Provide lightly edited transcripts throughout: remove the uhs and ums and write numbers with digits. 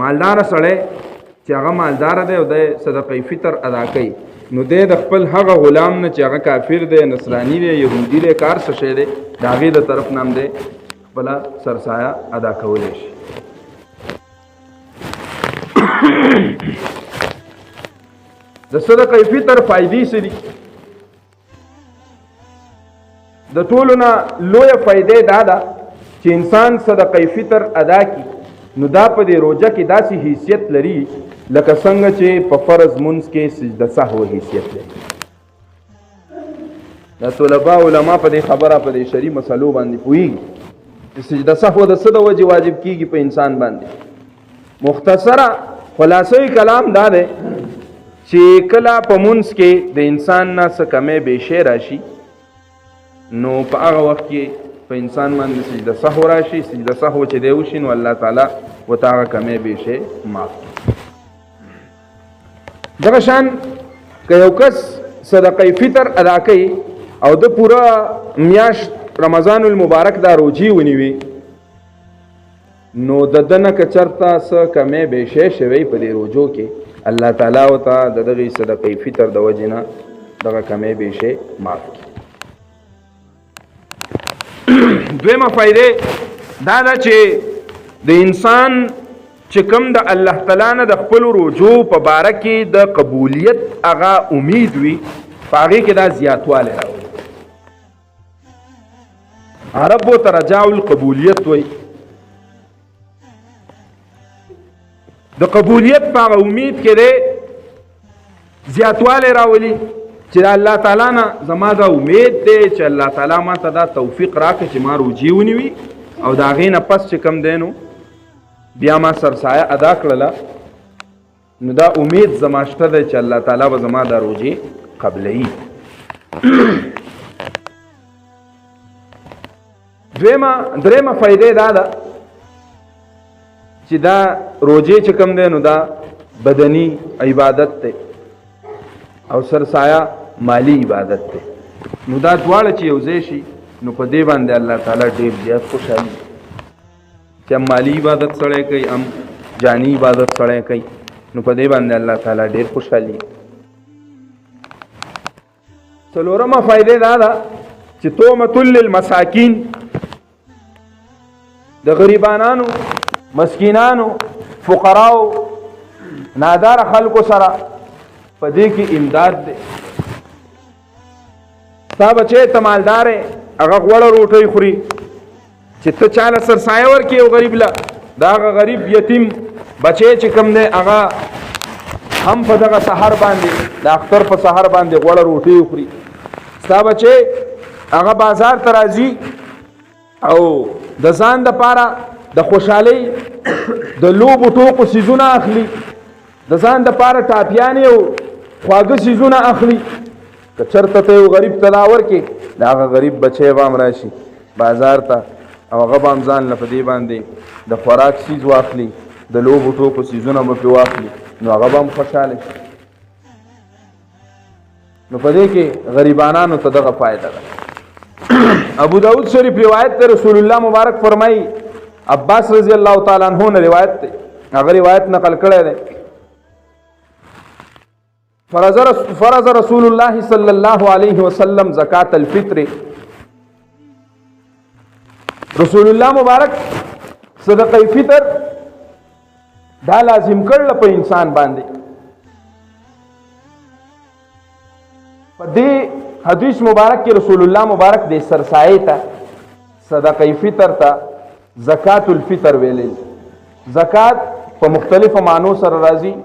مالدار سړی چې هغه مالدار دی او د صدقه فطر ادا کوي نو د خپل هغه غلام نه چې هغه کافر دی نصرانی دی يهودي دی کار څه شي دی د هغې د طرف نام دی خپله سرسایه ادا کولی شي. د صدقه فطر فائدې څه دي؟ د ټولو نه لویه فائدې دا ده چې انسان صدقه فطر ادا کی نو دا په دې روزه کې داسې حیثیت لري لکه څنګه چې په فرض منځ کې سجده سهو حیثیت لري. دا طلبه علما په دې خبره په دې شرعي مسلو باندې پوهیږي چې سجده سهو د څه د وجې واجب کیږي په انسان باندې. مختصره خلاصوي کلام دا دی چې کله په منځ کې د انسان نه څه کمی بیشی راشي نو په هغه وخت کې په انسان باندې سجده سهو راشي. سجده سهو چې دی وشي نو الله تعالی ورته هغه کمی بیشی معاف کړي. دغه شان که یو کس صدقه فطر ادا کوي او د پوره میاشت رمضان المبارک دا روجي ونیوي نو د دنه که چرته څه کمی بیشی شوی په دې روجو کې الله تعالی ورته د دغې صدقه فطر د وجې نه دغه کمی بیشی معاف کړي. دویمه فائدې دا ده چې د انسان چې کوم د الله تعالی نه د خپل روجو په باره کې د قبولیت هغه امید وي په هغې کې دا زیاتوالی راوړي. عربو ته رجاء القبولیت وایي. د قبولیت په هغه امید کې دی زیاتوالی راولي چې الله تعالی نه زما دا امید دی چې الله تعالی ما ته دا توفیق راکړي چې ما روجي ونیوي او د هغې نه پس چې کوم دی نو بیا ما سرسایه ادا کړله نو دا امید زما شته دی چې الله تعالی به زما دا روجې قبلوي. درېمه فائدې دا ده چې دا روجې چې کوم دی نو دا بدني عبادت دی او سرسایه مالی عبادت دی. نو دا دواړه چې یو ځای شي نو په دې باندې الله تعالی ډېر زیات خوشحالي چې هم مالی عبادت سړی کوي هم جانی عبادت سړی کوي نو په دې باندې الله تعالی ډېر خوشحالي. څلورمه فائدې دا ده چې تومة للمساکین د غریبانانو مسکینانو فقراو نادار خلکو سره په دې کې امداد دی. ستا بچی ته مالدار هغه غوړه روټۍ خوري چې ته چاله سرسایه ورکړې یو غریب له د هغه غریب یتیم بچی چې کوم دی هغه هم په دغه سحر باندې د اختر په سحر باندې غوړه روټۍ خوري. ستا بچی هغه بازار ته راځي او د ځان دپاره د خوشحالۍ د لوبو ټوکو څیزونه اخلي د ځان دپاره ټاپیانې او خواږه څیزونه اخلي. که چېرته ته یو غریب ته دا ورکړې د هغه غریب بچی به هم راشي بازار ته او هغه به هم ځان له په دې باندې د خوراک څیز واخلي د لوبو ټوکو څیزونه به پرې واخلي نو هغه به هم خوشحاله شي. نو په دې کې غریبانانو ته دغه فایده ده. ابو داود شریف روایت ته رسول الله مبارک فرمایي عباس رضی الله تعالی عنہ نے روایت ته هغه روایت نقل کړی دی فرض رسول الله صلی الله علیه وسلم زکات الفطر. رسول الله مبارک صدقه فطر دا لازم کړل په انسان باندې. په دې حدیث مبارک کې رسول الله مبارک د سرسایه ته صدقه فطر ته زکات الفطر ویلل. زکات په مختلفو معنو سره راځي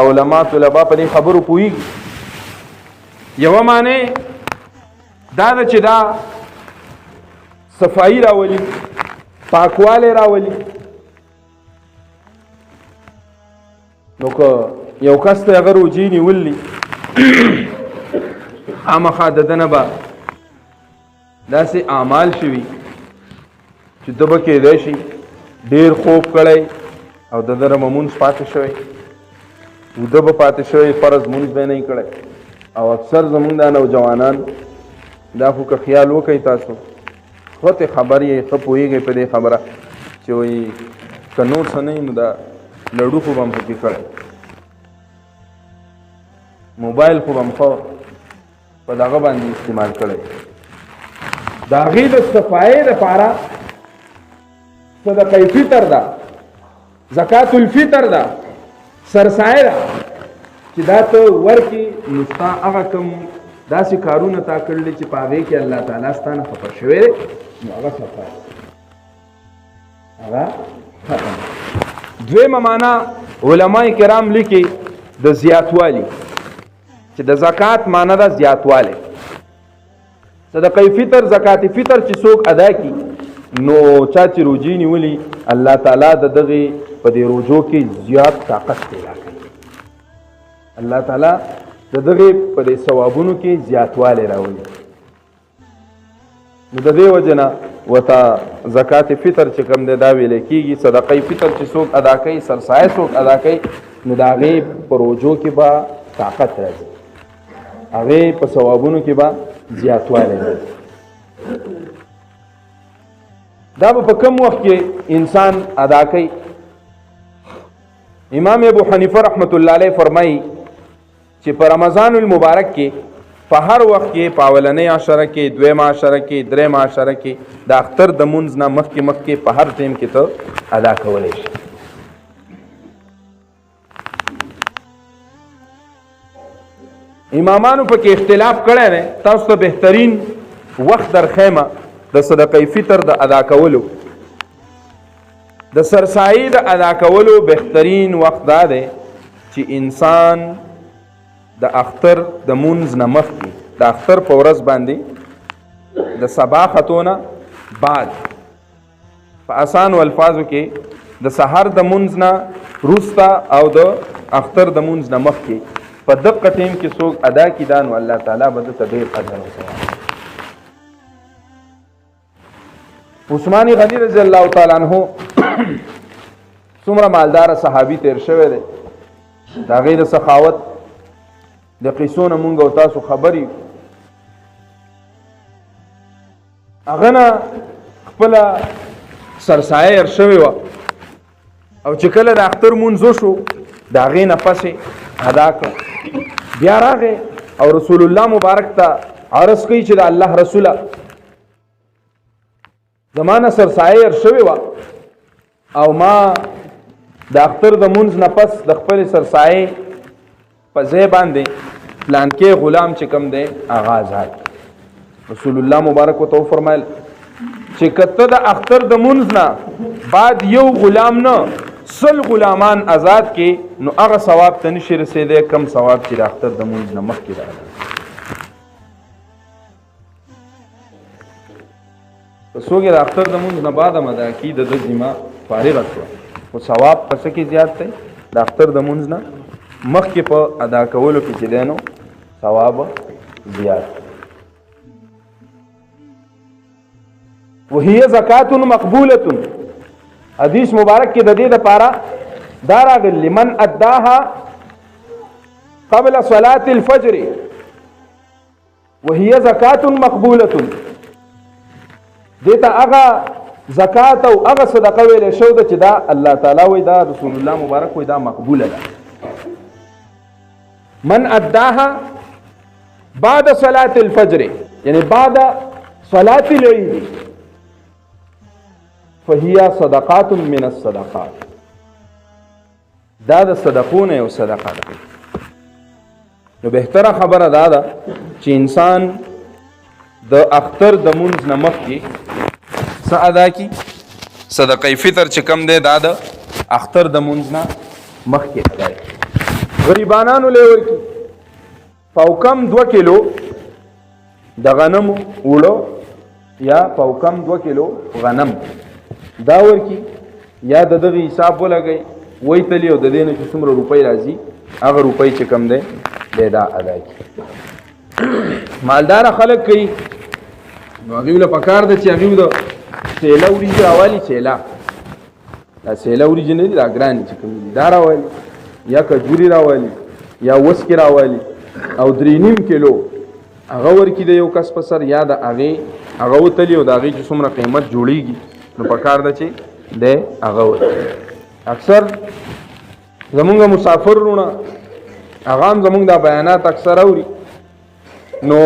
علماء طلبا په دې خبرو پوهیږي. یو معنی دا ده چې دا صفائی راولي پاکواله راولي. نو که یو کس ته هغه روجي نیولي خامخا د ده نه به داسې اعمال شوي چې ده به کېدی شي ډېر خوب کړی او د ده نه مونځ پاتې شوی وده به پاتې شوی فرض مونځ به نه کړی. او اکثر زمونږ دا نوجوانان دا خو که خیال وکئ تاسو خود خبر یې ښه پوهېږئ په دې خبره چې وایي که نور څه نه نو دا لډو خو به هم پکې کړی، موبایل خو به هم ښه په دغه باندې استعمال کړی. د هغې د صفایۍ دپاره صدقه فطر ده، زکات الفطر ده، سرسایه ده چې دا ته ورکې نو ستا هغه کوم داسې کارونه تا کړلي چې په هغې کې الله تعالی ستا نه خفه شوی دی نو هغه صفا هغه ختم. دویمه معنا علما کرام لیکي د زیاتوالي چې د زکات معنا ده زیاتوالی. صدقه فطر زکات فطر چې څوک ادا کی نو چا چې روجي نیولي الله تعالی د دغه په دې روجو کې زیات طاقت پیدا کوي، الله تعالی د دغه په دې ثوابونو کې زیاتوالی راولي. نو د دې وجه نه ورته زکات فطر چې کوم دی دا ویل کېږي. صدقه فطر چې څوک ادا کوي، سرسایه څوک ادا کوي نو د هغې په روجو کې به طاقت راځي، هغې په ثوابونو کې به زیاتوالی راځي. دا به په کم وخت کې انسان ادا کوي؟ امام ابو حنیفه رحمت الله علیه فرمایي چې په رمضان المبارک کې په هر وخت کې په اولنۍ عشره کې، دویمه عشره کې، درېمه عشره کې د اختر د مونځ نه مخکې په هر ټیم کې ته ادا کولی شي. امامانو په کې اختلاف کړی دی. تاسو ته بهترین وخت در خیمه د صدقه فطر د ادا کولو، د سرسایي د ادا کولو بهترین وخت دا دی چې انسان د اختر د مونځ نه مخکې، د اختر په ورځ باندې د صبا خطونه بعد، په آسانو الفاظو کې د سحر د مونځ نه وروسته او د اختر د مونځ نه مخکې په دقه ټیم کې څوک ادا کړي دا نو الله تعالی به ورته ډېر اجر او ثواب. عثمان غنی رضی الله تعالی عنہ څومره مالدار صحابي تیر شوی دی، د هغې د سخاوت د قصو نه مونږ او تاسو خبرې. هغه نه خپله سرسایه هېر شوې وه او چې کله د اختر مونځ وشو د هغې نه پسې ادا کړه، بیا راغی او رسول الله مبارک ته عرض کوي چې د الله رسوله زما نه سرسایه هېر شوې وه او ما د اختر د مونځ نه پس د خپلې سرسایې په ځای باندې پلانکې غلام چې کوم دی هغه آزاد. رسول الله مبارک ورته وفرمایل چې که ته د اختر د مونځ نه بعد یو غلام نه 100 غلامان آزاد کې نو هغه ثواب ته نشي رسېدی کم ثواب چې د اختر د مونځ نه مخکې راغلی. که څوک د اختر د مونځ نه بعد هم ادا کړي د ده ذمه فارغه شوه، خو ثواب په څه کې زیات دی؟ د اختر د مونځ نه مخکې په ادا کولو کې چې دی نو ثواب زیات. وهي زکات مقبوله، حدیث مبارک کې د دې دپاره دا راغلی من اداها قبل صلاة الفجر وهي زکات مقبوله. دیتا هغه زکات او هغه صدقه ویلې شو ده چې دا الله تعالی وایي، دا رسول الله مبارک وایي دا مقبوله ده. من اداها بعد صلاة الفجر یعنی بعد صلاة العید فهي صدقات من الصدقات، دا د صدقونه یو صدقه ده. نو بهتره خبره دا ده چې انسان د اختر د مونځ نه مخکې څه ادا کړي؟ صدقه فطر چې کوم دی دا د اختر د مونځ نه مخکې ادا کړي. غریبانانو له ورکړي پاوکم 2 کیلو د غنمو وړو یا پاوکم 2 کیلو غنم دا ورکړي، یا د دغه حساب ولګئ وایي تلي او د دې نه چې څومره روپۍ راځي هغه روپۍ چې کوم دی دی دا ادا کړي. مالداره خلک کوي نو هغوی له پکار ده چې هغوی د سیله وریجې راوالي. سیله دا سیله وریجې نه دي، دا ګرانې چې کوم دي دا راوالي، یا کجوري راوالي یا وسکې راوالي او 3.5 کیلو هغه ورکړي د یو کس په سر، یا د هغې هغه وتلي او د هغې چې څومره قیمت جوړیږي نو پکار ده چې دی هغه ورکړي. اکثر زمونږ مسافر رونه هغه هم زمونږ دا بیانات اکثر اوري، نو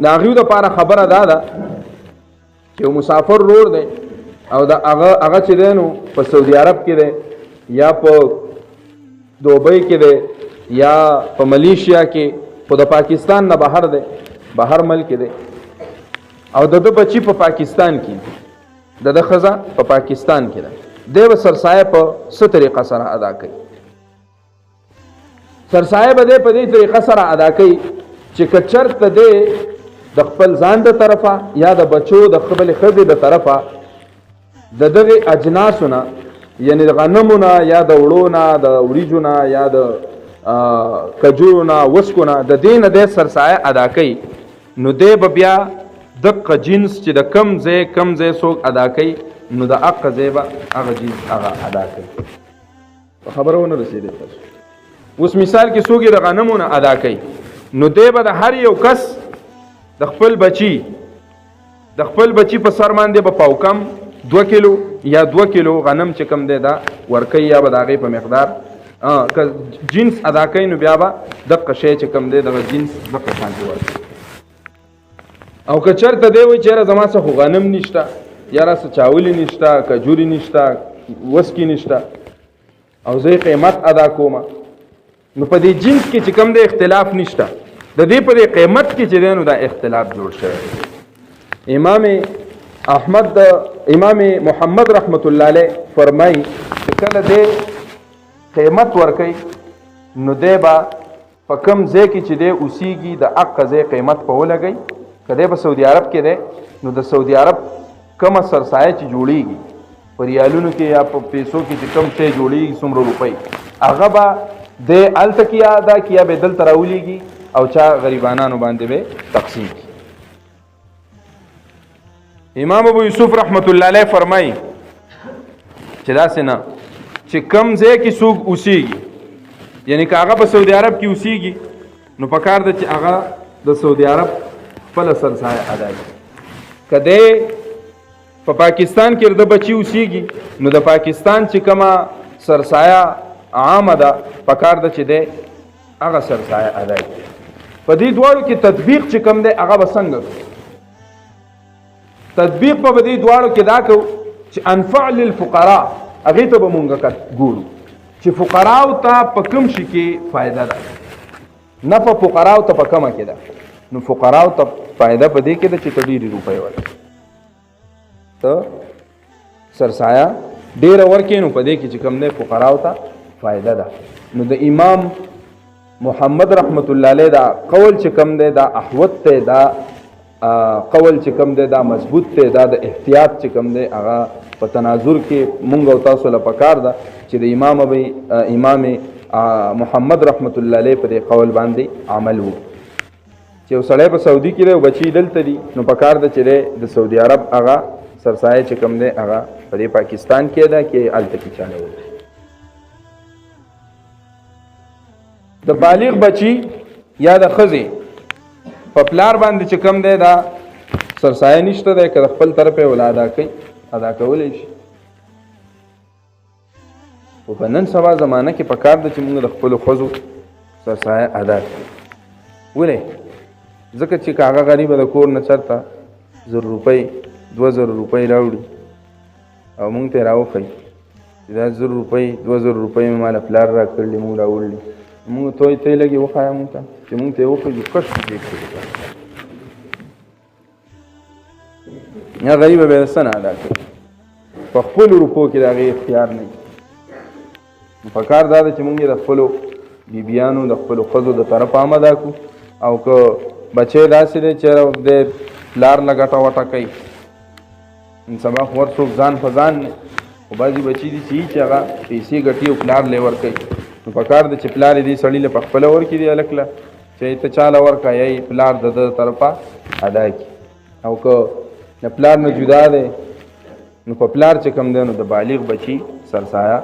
د هغوی دپاره خبره دا ده چې یو مسافر رور دی او دا هغه چې دی نو په سعودي عرب کې دی یا په دوبۍ کې دی یا په ملیشیا کې، خو د پاکستان نه بهر دی، بهر ملک دی، او د ده بچی په پاکستان کې، د ده ښځه په پاکستان کې ده، دی به سرسایه په څه طریقه سره ادا کوي؟ سرسایه به دی په دې طریقه سره ادا کوي چې که چېرته دی د خپل ځان د طرفه یا د بچو د خپلې ښځې د طرفه د دغې اجناسو نه، یعنې د غنمو نه یا د وړو نه، د وریجو نه یا د کجورو نه، وسکو نه، د دې نه دی سرسایه ادا کوي، نو دی به بیا دقه جنس چې د کم ځای څوک ادا کوي، نو د هغه ځای به هغه جنس هغه ادا کوي. په خبره ونه رسېدی تاسو؟ اوس مثال کې څوک د غنمو نه ادا کوي، نو دی به د هر یو کس د خپل بچي په سر باندې به پاوکم 2 کیلو یا 2 کیلو غنم چې کم دی دا ورکوي، یا به د هغې په مقدار که جنس ادا کوي، نو بیا به دقه شی چې کم دی دغه جنس دقه شانتې ورکوي. او که چېرته دی وایي چې یاره زما څه خو غنم نشته، یا را څه چاولې نشته، کجوري نشته، وسکي نشته، او زه قیمت ادا کوم، نو په دې جنس کې چې کم دی اختلاف نشته، د دې په دې قیمت کې چې دی نو دا اختلاف جوړ شوی. امام محمد رحمت الله علیه فرمایي چې کله دی قیمت ورکوي، نو دی به په کم ځای کې چې دی اوسیږي د هغه ځای قیمت په ولګوي. که دی په سعودي عرب کې دی، نو د سعودي عرب کومه سرسایه چې جوړیږي په ریالونو کې یا په پیسو کې چې کم شی جوړیږي څومره روپۍ، هغه به دی هلته کې ادا کړي یا به دلته راولیږي او چا غریبانانو باندې به تقسیم کړي. امام ابو یوسف رحمت الله علیه فرمایي چې داسې نه چې کم ځای کې څوک اوسیږي، یعنی که هغه په سعودي عرب کې اوسیږي، نو پکار ده چې هغه د سعودي عرب خپله سرسایه ادا کړي. که دی په پاکستان کې د بچي اوسیږي، نو د پاکستان چې کومه سرسایه عامه ده پکار ده چې دی هغه سرسایه ادا کړي. په دې دواړو کې تطبیق چې کوم دی هغه به څنګه کوو؟ تطبیق په دې دواړو کې دا کوو چې انفع للفقراء، هغې ته به مونږ ګورو چې فقراو ته په کوم شي کې فایده ده، نه په فقراو ته په کومه کې ده. نو فقراو ته فایده په دې کې ده چې ته ډېرې روپۍ ورکړې، ته سرسایه ډېره ورکړې، نو په دې کې چې کوم دی فقراو ته فایده ده. نو د امام محمد رحمت الله علیه دا قول چې کم دی دا احوت ته، دا قول چې کم دی دا مضبوط ته، دا د احتیاط چې کم دی هغه په تناظر کې مونږ او تاسو له پکار ده چې د امام محمد رحمت الله علیه په دې قول باندې عمل وکړو. چې یو سړی په سعودي کې دی او بچي دلته دي، نو پکار ده چې د سعودي عرب هغه سرسایه چې کم دی هغه په دې پاکستان کې ده کې هلته کې چانه وکړي. د بالغ بچی یا د ښځې په پلار باندې چې کم دی دا سرسایه نشته دی، که د خپل طرف یې ادا کوي ادا کولی شي. خو په نن سبا زمانه کې پکار ده چې موږ د خپلو ښځو سرسایه ادا کړو. ولې؟ ځکه چې که هغه غریبه د کور نه چېرته 1000 روپۍ 2000 روپۍ راوړي او موږ ته یې راوښیي چې دا 1000 روپۍ 2000 روپۍ مې ماله پلار را کړلې، موږ راوړلې، موږ ته یې لږې وښایه موږ ته چې موږ ته یې وښیو کش دې کړي، یا غریبه به یې څه نه ادا کوي، په خپلو روپو کې د هغې اختیار نه وي. پکار دا ده چې موږ یې د خپلو بیبیانو د خپلو ښځو د طرفه هم ادا کړو. او که بچی داسې دی چې د پلار نه ګټه وټه کوي، نن سبا خو ور څوک ځان په ځان نه، خو بعضې بچي دي چې هغه پیسې ګټي او پلار لی ورکوي، نو پکار ده چې پلار یې دې سړي له پخپله ورکړي دې هلک له چې ته چاله ورکړه، یا یې پلار د ده طرفه ادا کړي. او که د پلار نه جدا دی، نو په پلار چې کوم دی نو د بالغ بچي سرسایه